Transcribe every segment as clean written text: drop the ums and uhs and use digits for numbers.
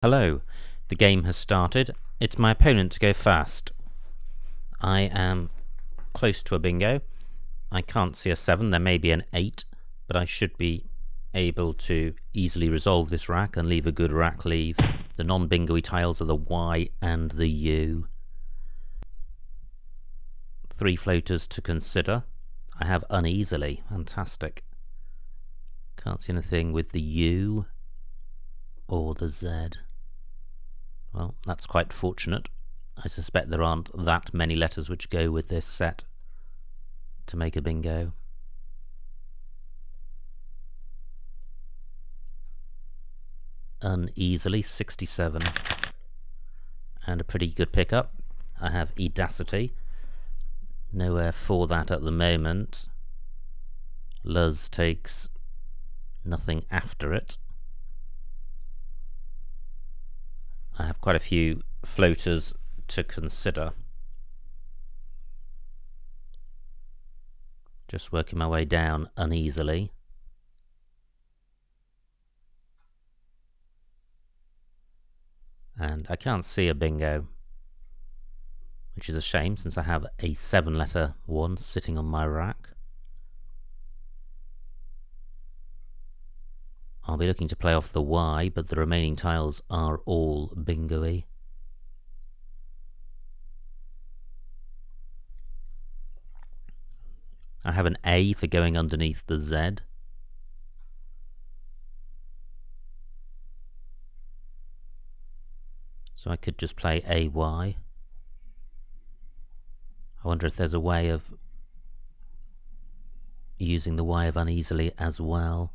Hello, the game has started. It's my opponent to go first. I am close to a bingo. I can't see a 7, there may be an 8, but I should be able to easily resolve this rack and leave a good rack leave. The non-bingo-y tiles are the Y and the U. 3 floaters to consider. I have uneasily, fantastic. Can't see anything with the U or the Z. Well, that's quite fortunate. I suspect there aren't that many letters which go with this set to make a bingo. Uneasily, 67. And a pretty good pickup. I have Edacity. Nowhere for that at the moment. Luz takes nothing after it. I have quite a few floaters to consider. Just working my way down uneasily. And I can't see a bingo, which is a shame since I have a 7-letter one sitting on my rack. I'll be looking to play off the Y, but the remaining tiles are all bingo-y. I have an A for going underneath the Z. So I could just play AY. I wonder if there's a way of using the Y of uneasily as well.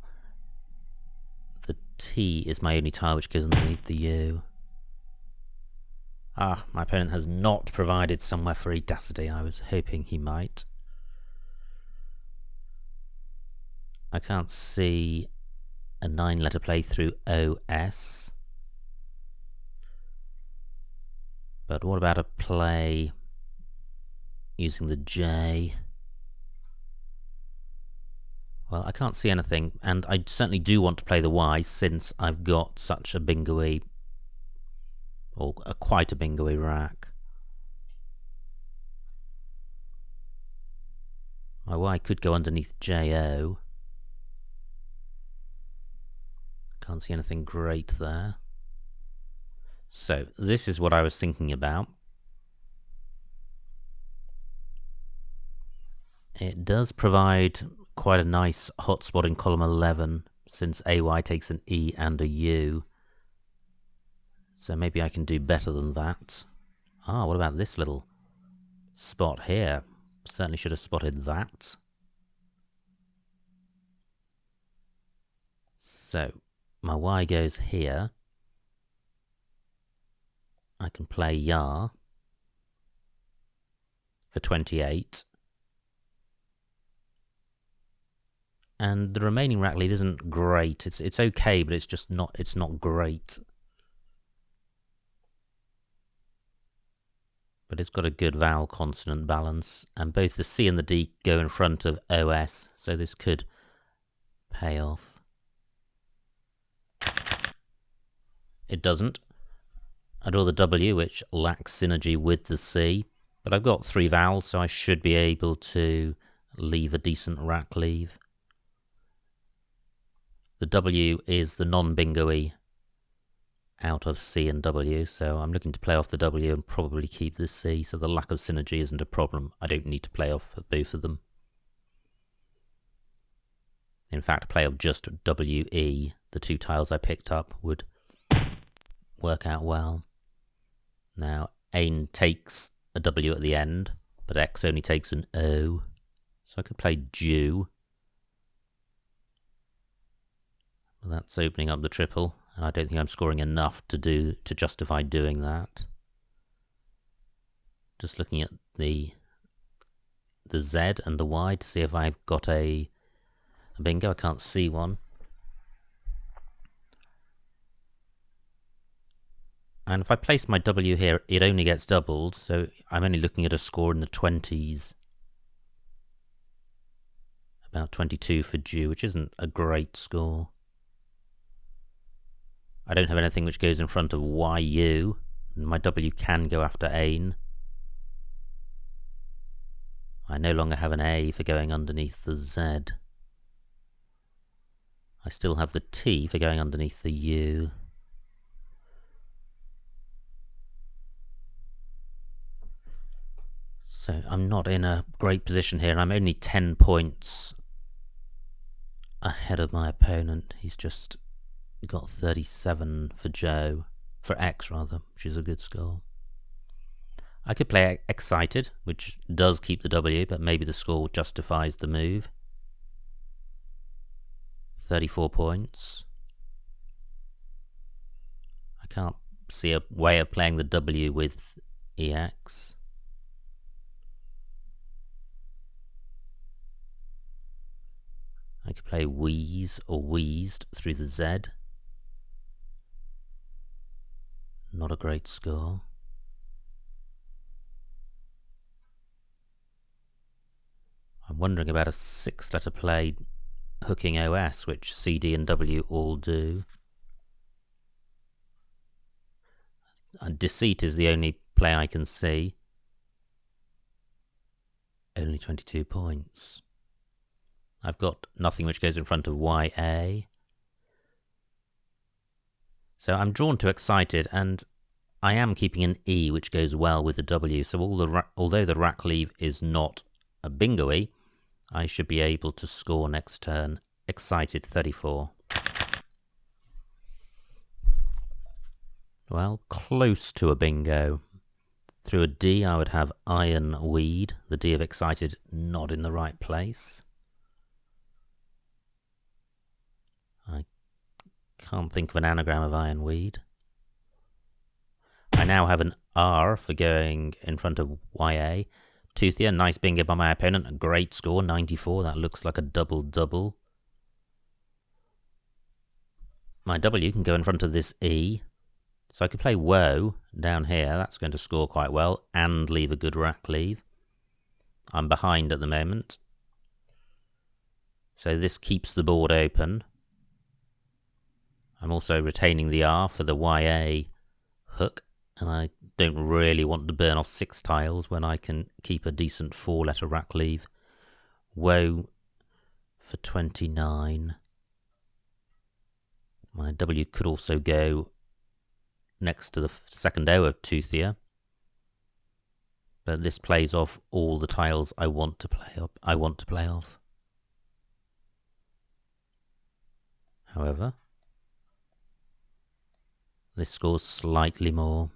The T is my only tile which goes underneath the U. Ah, my opponent has not provided somewhere for Edacity. I was hoping he might. I can't see a 9-letter play through OS. But what about a play using the J? Well, I can't see anything, and I certainly do want to play the Y since I've got such a bingo-y, or quite a bingo-y rack. My Y could go underneath JO. Can't see anything great there. So, this is what I was thinking about. It does provide quite a nice hotspot in column 11, since AY takes an E and a U. So maybe I can do better than that. Ah, what about this little spot here? Certainly should have spotted that. So, my Y goes here. I can play Yar for 28. And the remaining rack lead isn't great. It's okay, but it's not great. But it's got a good vowel consonant balance, and both the C and the D go in front of OS, so this could pay off. It doesn't. I draw the W, which lacks synergy with the C, but I've got 3 vowels, so I should be able to leave a decent rack leave. The W is the non-bingo-y out of C and W, so I'm looking to play off the W and probably keep the C, so the lack of synergy isn't a problem. I don't need to play off both of them. In fact, play off just WE, the 2 tiles I picked up, would work out well. Now, Ain takes a W at the end, but X only takes an O, so I could play Jew. Well, that's opening up the triple, and I don't think I'm scoring enough to justify doing that. Just looking at the Z and the Y to see if I've got a bingo. I can't see one. And if I place my W here, it only gets doubled, so I'm only looking at a score in the 20s. About 22 for Jew, which isn't a great score. I don't have anything which goes in front of YU. My W can go after AIN. I no longer have an A for going underneath the Z. I still have the T for going underneath the U. So I'm not in a great position here. I'm only 10 points ahead of my opponent. He's just got 37 for Joe. For X, rather, which is a good score. I could play Excited, which does keep the W, but maybe the score justifies the move. 34 points. I can't see a way of playing the W with EX. I could play Wheeze or Wheezed through the Z. Not a great score. I'm wondering about a 6-letter play hooking OS, which C, D and W all do. Deceit is the only play I can see. Only 22 points. I've got nothing which goes in front of YA. So I'm drawn to Excited, and I am keeping an E which goes well with the W. So although the rack leave is not a bingo-y, I should be able to score next turn. Excited 34. Well, close to a bingo. Through a D I would have Iron Weed. The D of Excited not in the right place. I can't think of an anagram of Ironweed. I now have an R for going in front of YA. Toothia, nice bingo by my opponent. A great score, 94. That looks like a double-double. My W can go in front of this E. So I could play Woe down here. That's going to score quite well and leave a good rack leave. I'm behind at the moment. So this keeps the board open. I'm also retaining the R for the YA hook, and I don't really want to burn off 6 tiles when I can keep a decent 4-letter rack leave. Woe for 29. My W could also go next to the second O of Toothia, but this plays off all the tiles I want to play off. However, this scores slightly more.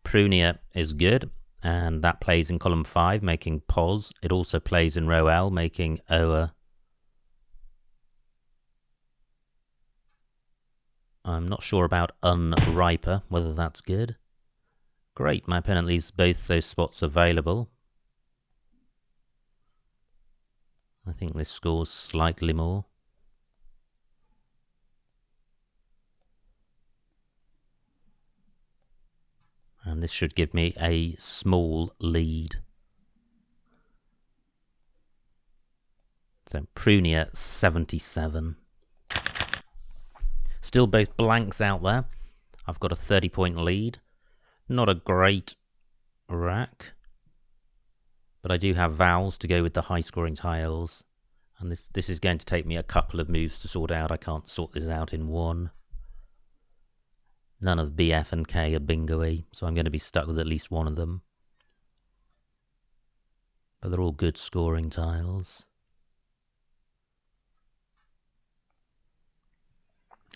Prunia is good, and that plays in column 5, making pos. It also plays in row L, making Oa. I'm not sure about Unriper, whether that's good. Great, my opponent leaves both those spots available. I think this scores slightly more. And this should give me a small lead. So Prunia 77. Still both blanks out there. I've got a 30-point lead. Not a great rack, but I do have vowels to go with the high-scoring tiles. And this is going to take me a couple of moves to sort out. I can't sort this out in one. None of B, F and K are bingo-y, so I'm going to be stuck with at least one of them. But they're all good scoring tiles.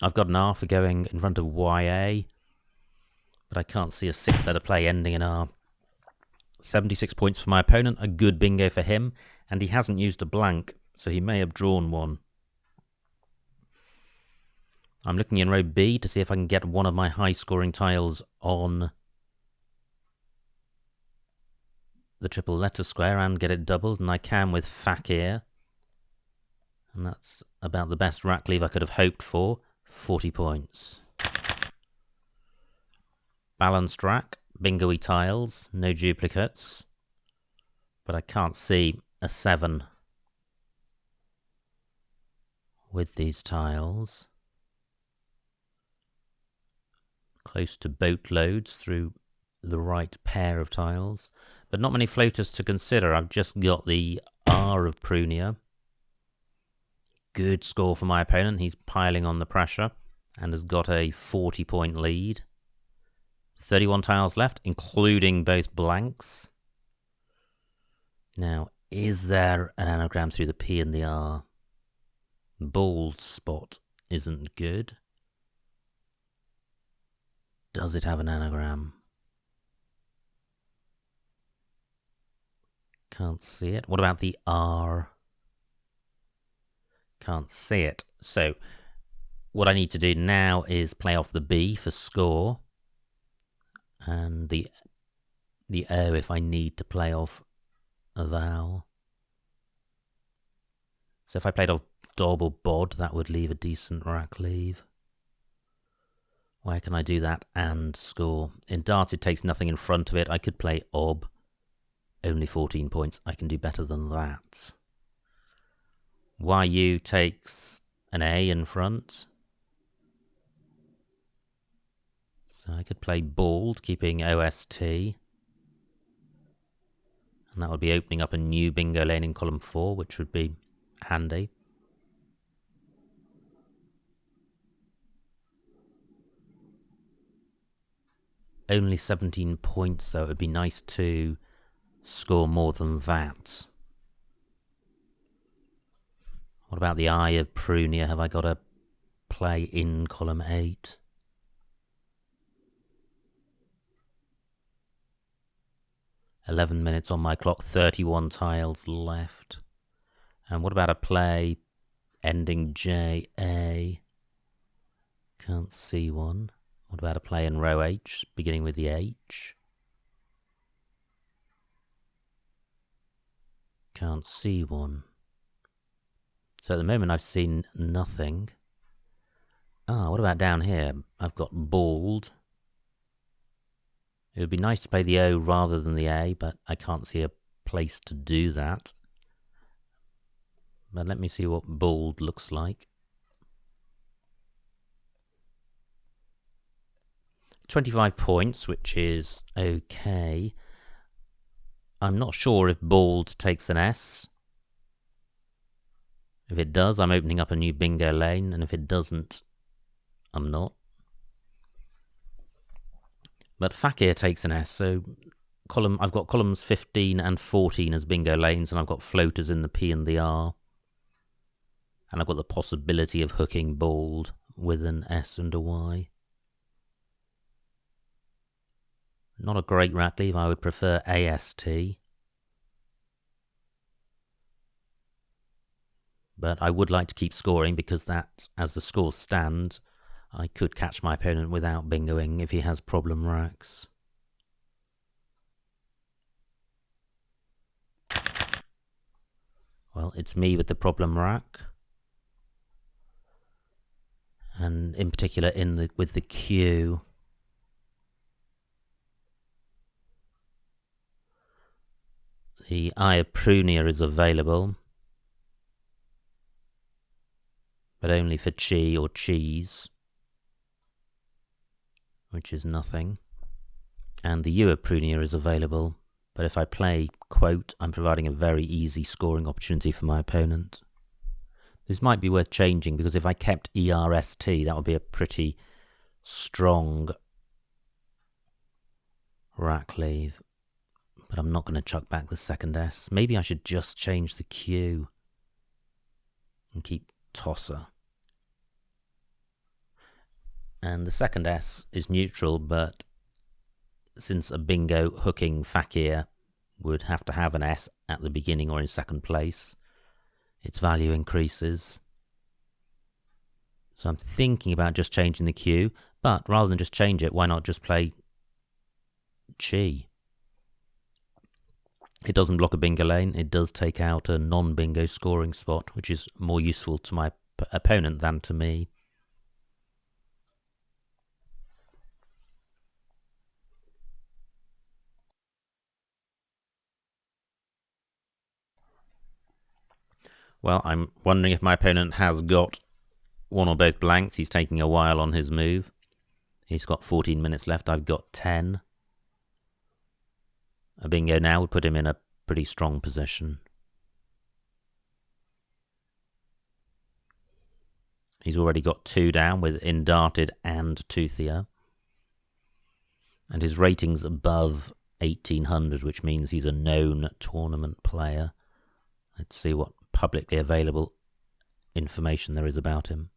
I've got an R for going in front of YA, but I can't see a 6-letter play ending in R. 76 points for my opponent, a good bingo for him, and he hasn't used a blank, so he may have drawn one. I'm looking in row B to see if I can get one of my high-scoring tiles on the triple letter square and get it doubled, and I can with Fakir. And that's about the best rack leave I could have hoped for. 40 points. Balanced rack, bingo-y tiles, no duplicates. But I can't see a 7. with these tiles. Close to boatloads through the right pair of tiles. But not many floaters to consider. I've just got the R of Prunia. Good score for my opponent. He's piling on the pressure and has got a 40-point lead. 31 tiles left, including both blanks. Now, is there an anagram through the P and the R? Bald spot isn't good. Does it have an anagram? Can't see it. What about the R? Can't see it. So, what I need to do now is play off the B for score. And the O if I need to play off a vowel. So if I played off dob or bod, that would leave a decent rack leave. Where can I do that and score? In darts, it takes nothing in front of it. I could play ob, only 14 points. I can do better than that. YU takes an A in front. So I could play bald, keeping OST. And that would be opening up a new bingo lane in column 4, which would be handy. Only 17 points, though. It would be nice to score more than that. What about the Eye of Prunia? Have I got to play in column 8? $11 minutes on my clock, 31 tiles left. And what about a play ending JA? Can't see one. What about a play in row H, beginning with the H? Can't see one. So at the moment I've seen nothing. What about down here? I've got bald. It would be nice to play the O rather than the A, but I can't see a place to do that. But let me see what bald looks like. 25 points, which is okay. I'm not sure if bald takes an S. If it does, I'm opening up a new bingo lane, and if it doesn't, I'm not. But fakir takes an S, so I've got columns 15 and 14 as bingo lanes, and I've got floaters in the P and the R. And I've got the possibility of hooking bald with an S and a Y. Not a great rack leave. I would prefer AST. But I would like to keep scoring because that, as the scores stand, I could catch my opponent without bingoing if he has problem racks. Well, it's me with the problem rack. And in particular with the Q. The Eye of Prunia is available, but only for chi or cheese, which is nothing. And the U of Prunia is available, but if I play quote, I'm providing a very easy scoring opportunity for my opponent. This might be worth changing, because if I kept ERST, that would be a pretty strong rack leave. But I'm not going to chuck back the second S. Maybe I should just change the Q and keep tosser. And the second S is neutral, but since a bingo hooking fakir would have to have an S at the beginning or in second place, its value increases. So I'm thinking about just changing the Q, but rather than just change it, why not just play chi? It doesn't block a bingo lane. It does take out a non-bingo scoring spot, which is more useful to my opponent than to me. Well, I'm wondering if my opponent has got one or both blanks. He's taking a while on his move. He's got 14 minutes left. I've got 10. A bingo now would put him in a pretty strong position. He's already got 2 down with Indarted and Toothia. And his rating's above 1800, which means he's a known tournament player. Let's see what publicly available information there is about him.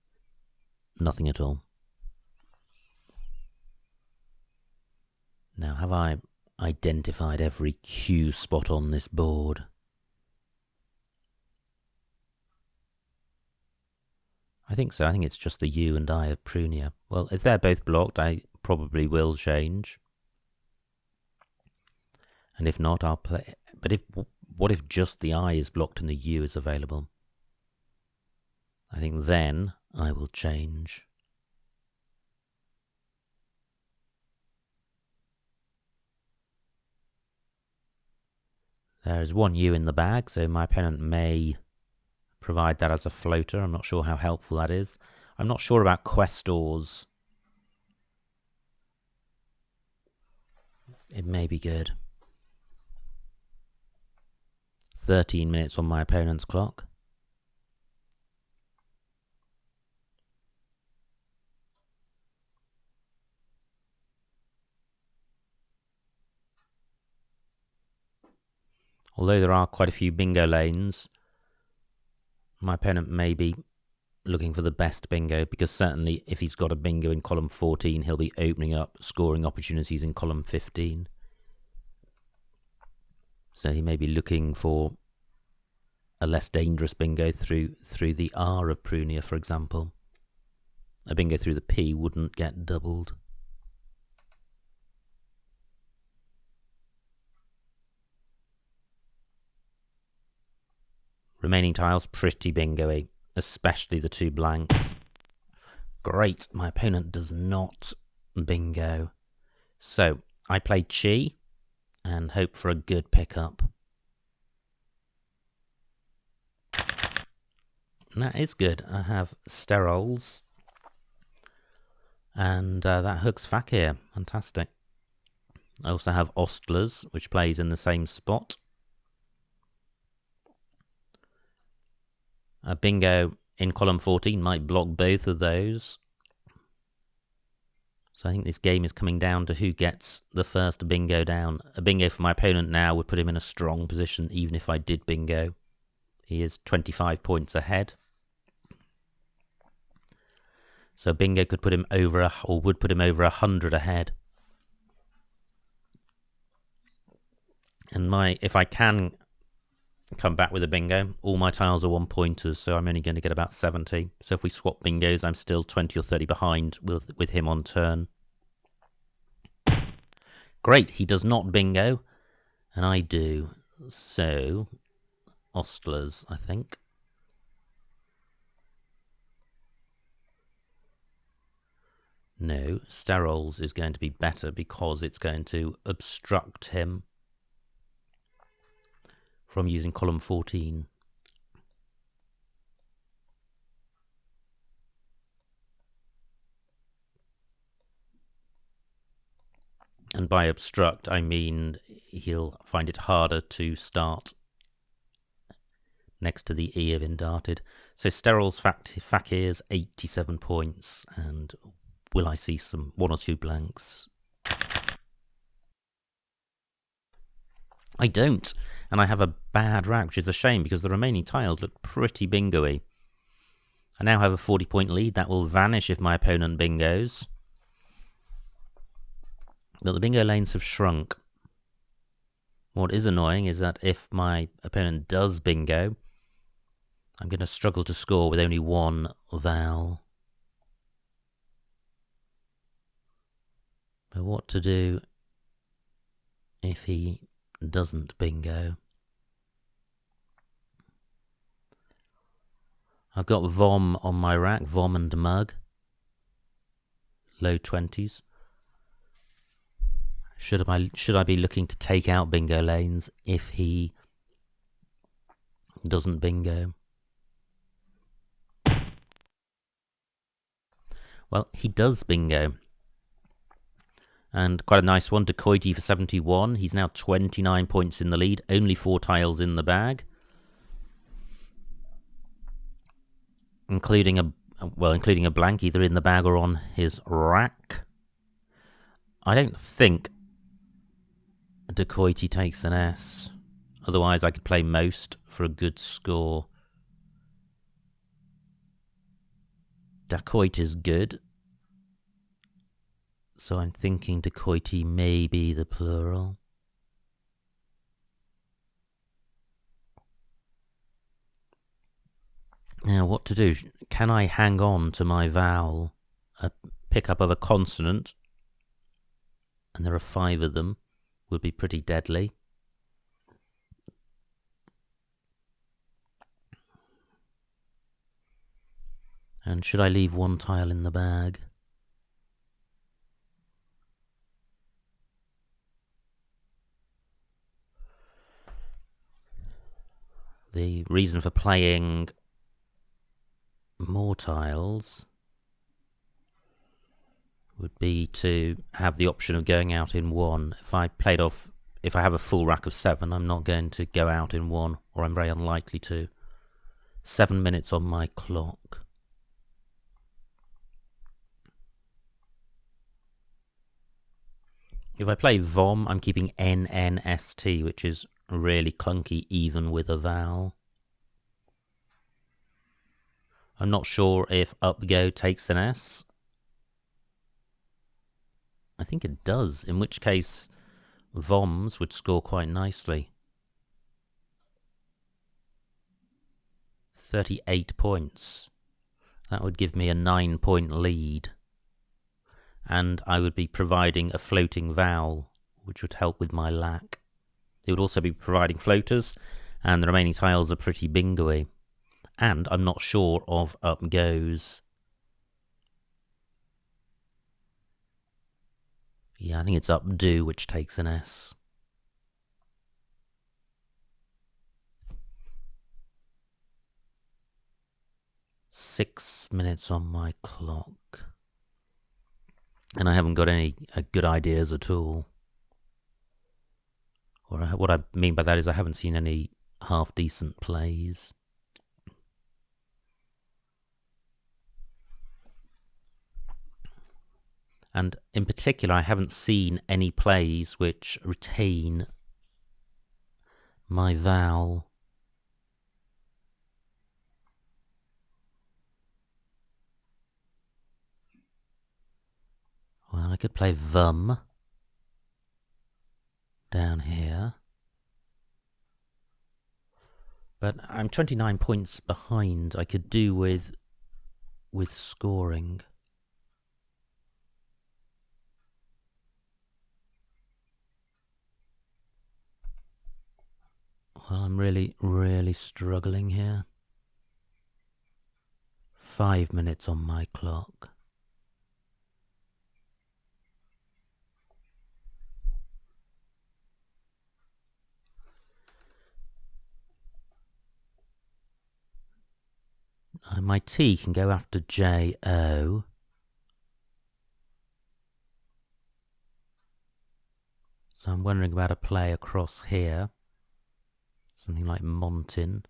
Nothing at all. Now, have I identified every Q spot on this board? I think so. I think it's just the U and I of Prunia. Well, if they're both blocked, I probably will change. And if not, I'll play. But what if just the I is blocked and the U is available? I think then I will change. There is one U in the bag, so my opponent may provide that as a floater. I'm not sure how helpful that is. I'm not sure about Questors. It may be good. 13 minutes on my opponent's clock. Although there are quite a few bingo lanes, my opponent may be looking for the best bingo, because certainly if he's got a bingo in column 14, he'll be opening up scoring opportunities in column 15. So he may be looking for a less dangerous bingo through the R of Prunia, for example. A bingo through the P wouldn't get doubled. Remaining tiles, pretty bingo-y, especially the 2 blanks. Great, my opponent does not bingo. So, I play Chi and hope for a good pickup. And that is good. I have Sterols. And that hooks Fakir. Fantastic. I also have Ostlers, which plays in the same spot. A bingo in column 14 might block both of those. So I think this game is coming down to who gets the first bingo down. A bingo for my opponent now would put him in a strong position, even if I did bingo. He is 25 points ahead. So bingo could put him over, or would put him over 100 ahead. And if I can come back with a bingo, all my tiles are 1-pointers, so I'm only going to get about 70. So if we swap bingos, I'm still 20 or 30 behind with him on turn. Great, he does not bingo, and I do. So, Ostlers, I think. No, Sterols is going to be better because it's going to obstruct him from using column 14. And by obstruct, I mean he'll find it harder to start next to the E of Indarted. So Sterols Fakir's 87 points, and will I see some 1 or 2 blanks? I don't, and I have a bad rack, which is a shame because the remaining tiles look pretty bingo-y. I now have a 40-point lead. That will vanish if my opponent bingos. But the bingo lanes have shrunk. What is annoying is that if my opponent does bingo, I'm going to struggle to score with only 1 vowel. But what to do if he doesn't bingo? I've got Vom on my rack, Vom and Mug. Low 20s. Should I be looking to take out bingo lanes if he doesn't bingo? Well, he does, bingo. And quite a nice one, Dacoity for 71. He's now 29 points in the lead, only 4 tiles in the bag. Including a blank either in the bag or on his rack. I don't think Dacoity takes an S. Otherwise, I could play most for a good score. Dacoit is good. So I'm thinking Dacoity may be the plural. Now, what to do? Can I hang on to my vowel? A pickup of a consonant, and there are 5 of them, would be pretty deadly. And should I leave 1 tile in the bag? The reason for playing more tiles would be to have the option of going out in 1. If I have a full rack of 7, I'm not going to go out in 1, or I'm very unlikely to. 7 minutes on my clock. If I play vom, I'm keeping NNST, which is really clunky even with a vowel. I'm not sure if upgo takes an S. I think it does, in which case voms would score quite nicely. 38 points. That would give me a 9-point lead. And I would be providing a floating vowel, which would help with my lack. It would also be providing floaters, and the remaining tiles are pretty bingo-y. And I'm not sure of upgoes. Yeah, I think it's updo, which takes an S. Six minutes on my clock. And I haven't got any good ideas at all. Or what I mean by that is I haven't seen any half-decent plays. And in particular, I haven't seen any plays which retain my vowel. Well, I could play vum down here. But I'm 29 points behind. I could do with scoring. Well, I'm really, really struggling here. 5 minutes on my clock. My T can go after J-O. So I'm wondering about a play across here. Something like Montin.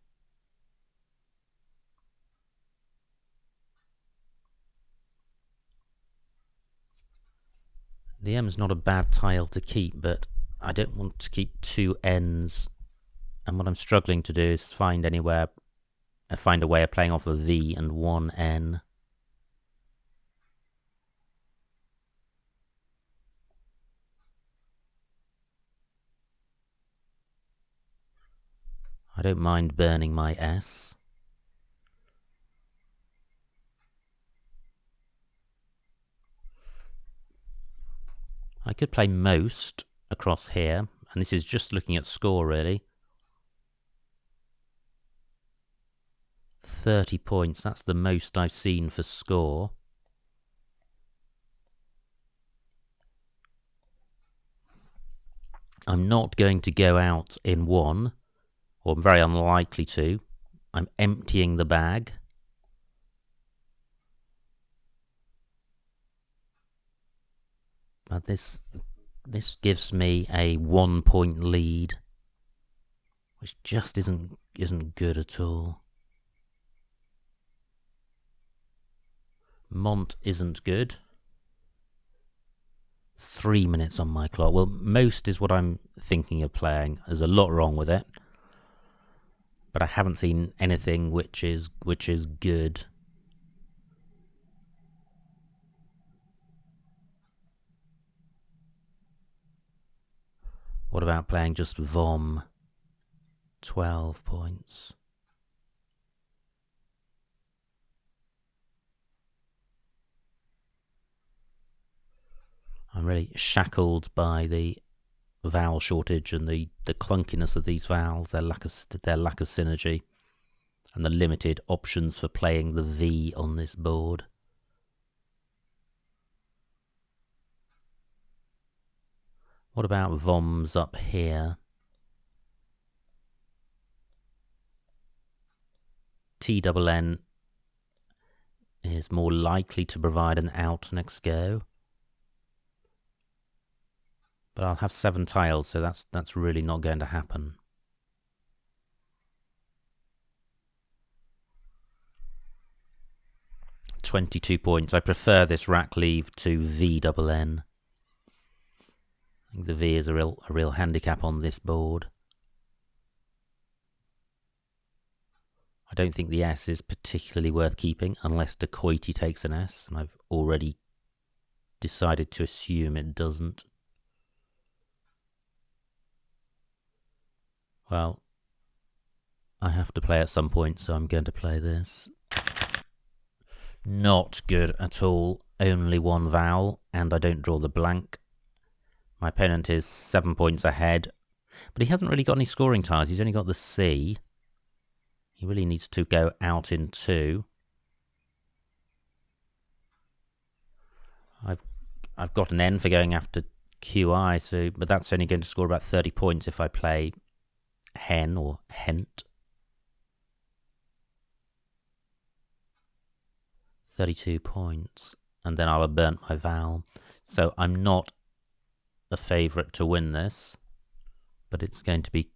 The M's not a bad tile to keep, but I don't want to keep 2 N's. And what I'm struggling to do is find a way of playing off a V and 1 N. I don't mind burning my S. I could play most across here, and this is just looking at score really. 30 points, that's the most I've seen for score. I'm not going to go out in 1, or I'm very unlikely to. I'm emptying the bag. But this gives me a 1 point lead, which just isn't good at all. Mont isn't good. 3 minutes on my clock. Well, most is what I'm thinking of playing. There's a lot wrong with it, but I haven't seen anything which is good. What about playing just Vom? 12 points. I'm really shackled by the vowel shortage and the clunkiness of these vowels, their lack of synergy, and the limited options for playing the V on this board. What about Voms up here? TNN is more likely to provide an out next go. But I'll have 7 tiles, so that's really not going to happen. £22 points. I prefer this rack leave to VNN. I think the V is a real handicap on this board. I don't think the S is particularly worth keeping unless Dacoity takes an S, and I've already decided to assume it doesn't. Well, I have to play at some point, so I'm going to play this. Not good at all. Only 1 vowel, and I don't draw the blank. My opponent is 7 points ahead, but he hasn't really got any scoring tiles. He's only got the C. He really needs to go out in 2. I've got an N for going after QI, but that's only going to score about 30 points if I play Hen or Hent. 32 points, and then I'll have burnt my vowel. So I'm not a favourite to win this, but it's going to be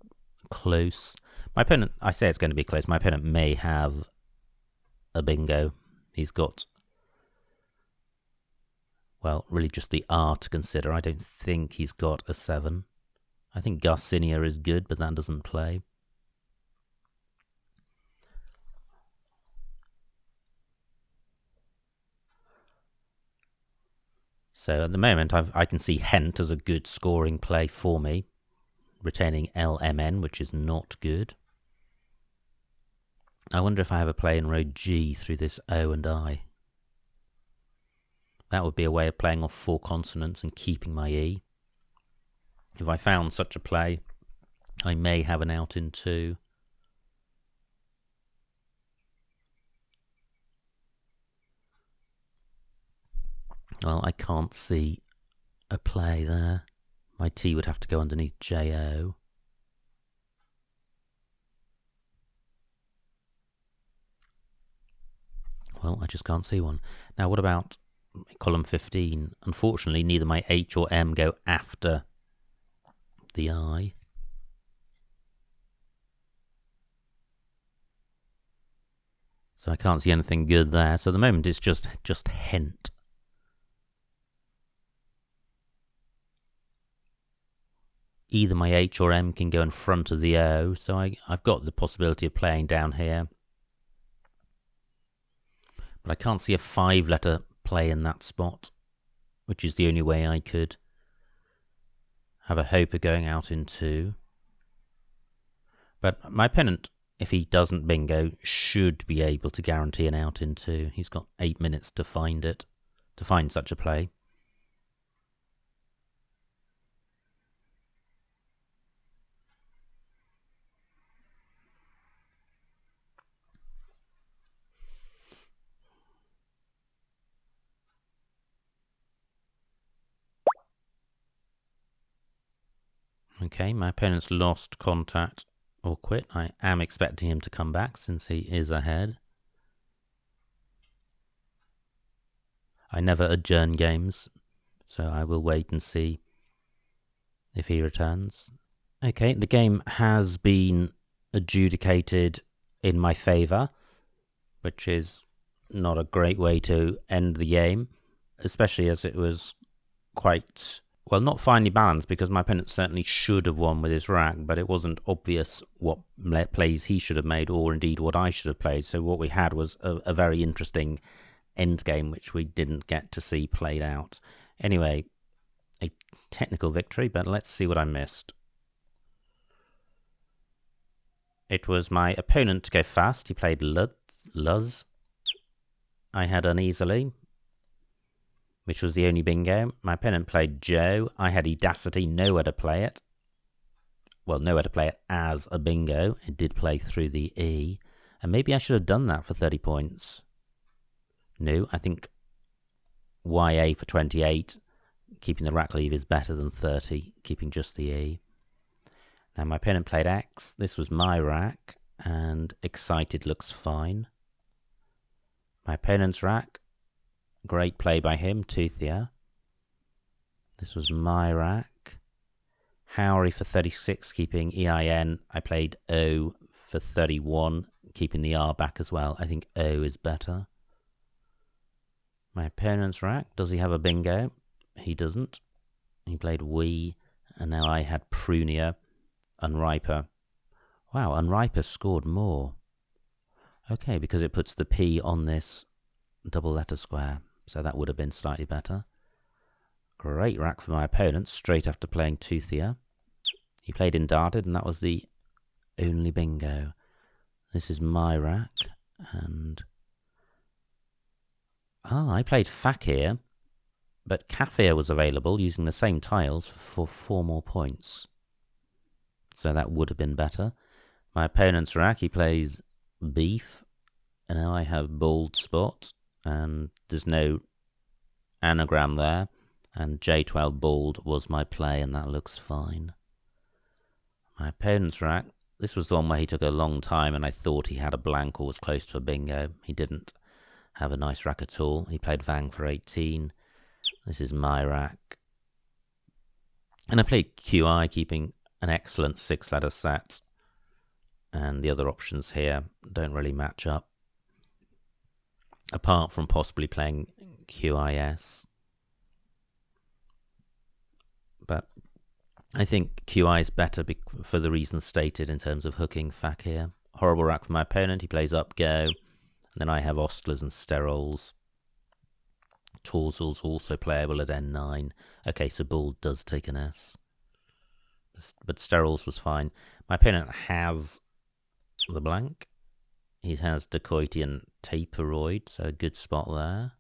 close. My opponent, I say it's going to be close, my opponent may have a bingo. He's got, well, really just the R to consider. I don't think he's got a 7. I think Garcinia is good, but that doesn't play. So at the moment, I can see Hent as a good scoring play for me, retaining LMN, which is not good. I wonder if I have a play in row G through this O and I. That would be a way of playing off 4 consonants and keeping my E. If I found such a play, I may have an out in 2. Well, I can't see a play there. My T would have to go underneath JO. Well, I just can't see one. Now, what about column 15? Unfortunately, neither my H or M go after the I. So I can't see anything good there. So at the moment, it's just Hent. Either my H or M can go in front of the O, so I've got the possibility of playing down here. But I can't see a 5-letter play in that spot, which is the only way I could have a hope of going out in 2. But my opponent, if he doesn't bingo, should be able to guarantee an out in 2. He's got 8 minutes to find it, to find such a play. Okay, my opponent's lost contact or quit. I am expecting him to come back since he is ahead. I never adjourn games, So I will wait and see if he returns. Okay, the game has been adjudicated in my favour, which is not a great way to end the game, especially as it was quite, well, not finely balanced, because my opponent certainly should have won with his rack, but it wasn't obvious what plays he should have made, or indeed what I should have played. So what we had was a very interesting end game, which we didn't get to see played out. Anyway, a technical victory, but let's see what I missed. It was my opponent to go fast. He played Luz. I had uneasily, which was the only bingo. My opponent played Joe. I had Edacity, nowhere to play it. Well, nowhere to play it as a bingo. It did play through the E. And maybe I should have done that for 30 points. No, I think YA for 28, keeping the rack leave, is better than 30, keeping just the E. Now my opponent played X. This was my rack, and Excited looks fine. My opponent's rack, great play by him, Toothia. This was my rack. Howery for 36, keeping EIN. I played O for 31, keeping the R back as well. I think O is better. My opponent's rack, does he have a bingo? He doesn't. He played Wee, and now I had Prunia. Unriper. Wow, Unriper scored more. Okay, because it puts the P on this double letter square, so that would have been slightly better. Great rack for my opponent, straight after playing Toothia. He played Indarted, and that was the only bingo. This is my rack, and... I played Fakir, but Kafir was available using the same tiles for 4 more points. So that would have been better. My opponent's rack, he plays Beef, and now I have Bald Spot, and there's no anagram there, and J12 Bald was my play, and that looks fine. My opponent's rack, this was the one where he took a long time, and I thought he had a blank or was close to a bingo. He didn't have a nice rack at all. He played Vang for 18. This is my rack. And I played QI, keeping an excellent 6-letter set, and the other options here don't really match up, apart from possibly playing QIS. But I think QI is better for the reasons stated in terms of hooking Fakir. Horrible rack for my opponent. He plays up, go, and then I have Ostlers and Sterols. Torzals also playable at N9. Okay, so Bull does take an S. But Sterols was fine. My opponent has the blank. He has Dacoity and Taperoid, so a good spot there.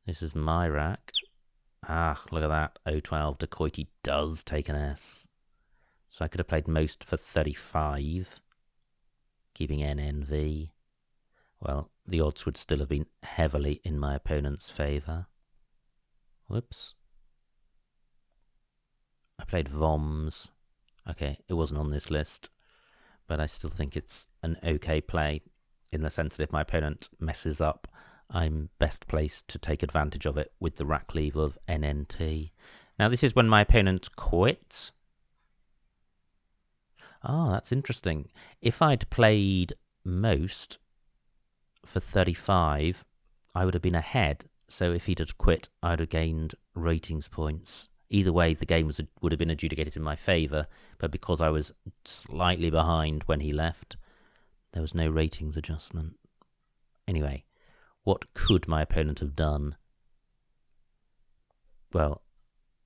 This is my rack. Look at that. 012. Dacoity does take an S. So I could have played most for 35, keeping NNV. Well, the odds would still have been heavily in my opponent's favour. Whoops. I played Voms. Okay, it wasn't on this list, but I still think it's an okay play, in the sense that if my opponent messes up, I'm best placed to take advantage of it with the rack leave of NNT. Now this is when my opponent quits. That's interesting. If I'd played most for 35, I would have been ahead, so if he'd have quit, I'd have gained ratings points. Either way, the game would have been adjudicated in my favour, but because I was slightly behind when he left, there was no ratings adjustment. Anyway, what could my opponent have done? Well,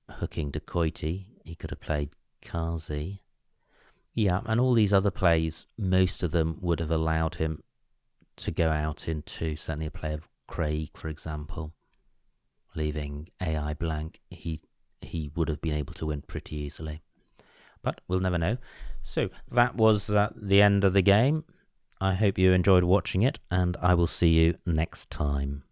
hooking Dacoity, he could have played Kazi. Yeah, and all these other plays, most of them would have allowed him to go out into certainly a play of Craig, for example, leaving AI blank. He would have been able to win pretty easily. But we'll never know. So that was the end of the game. I hope you enjoyed watching it, and I will see you next time.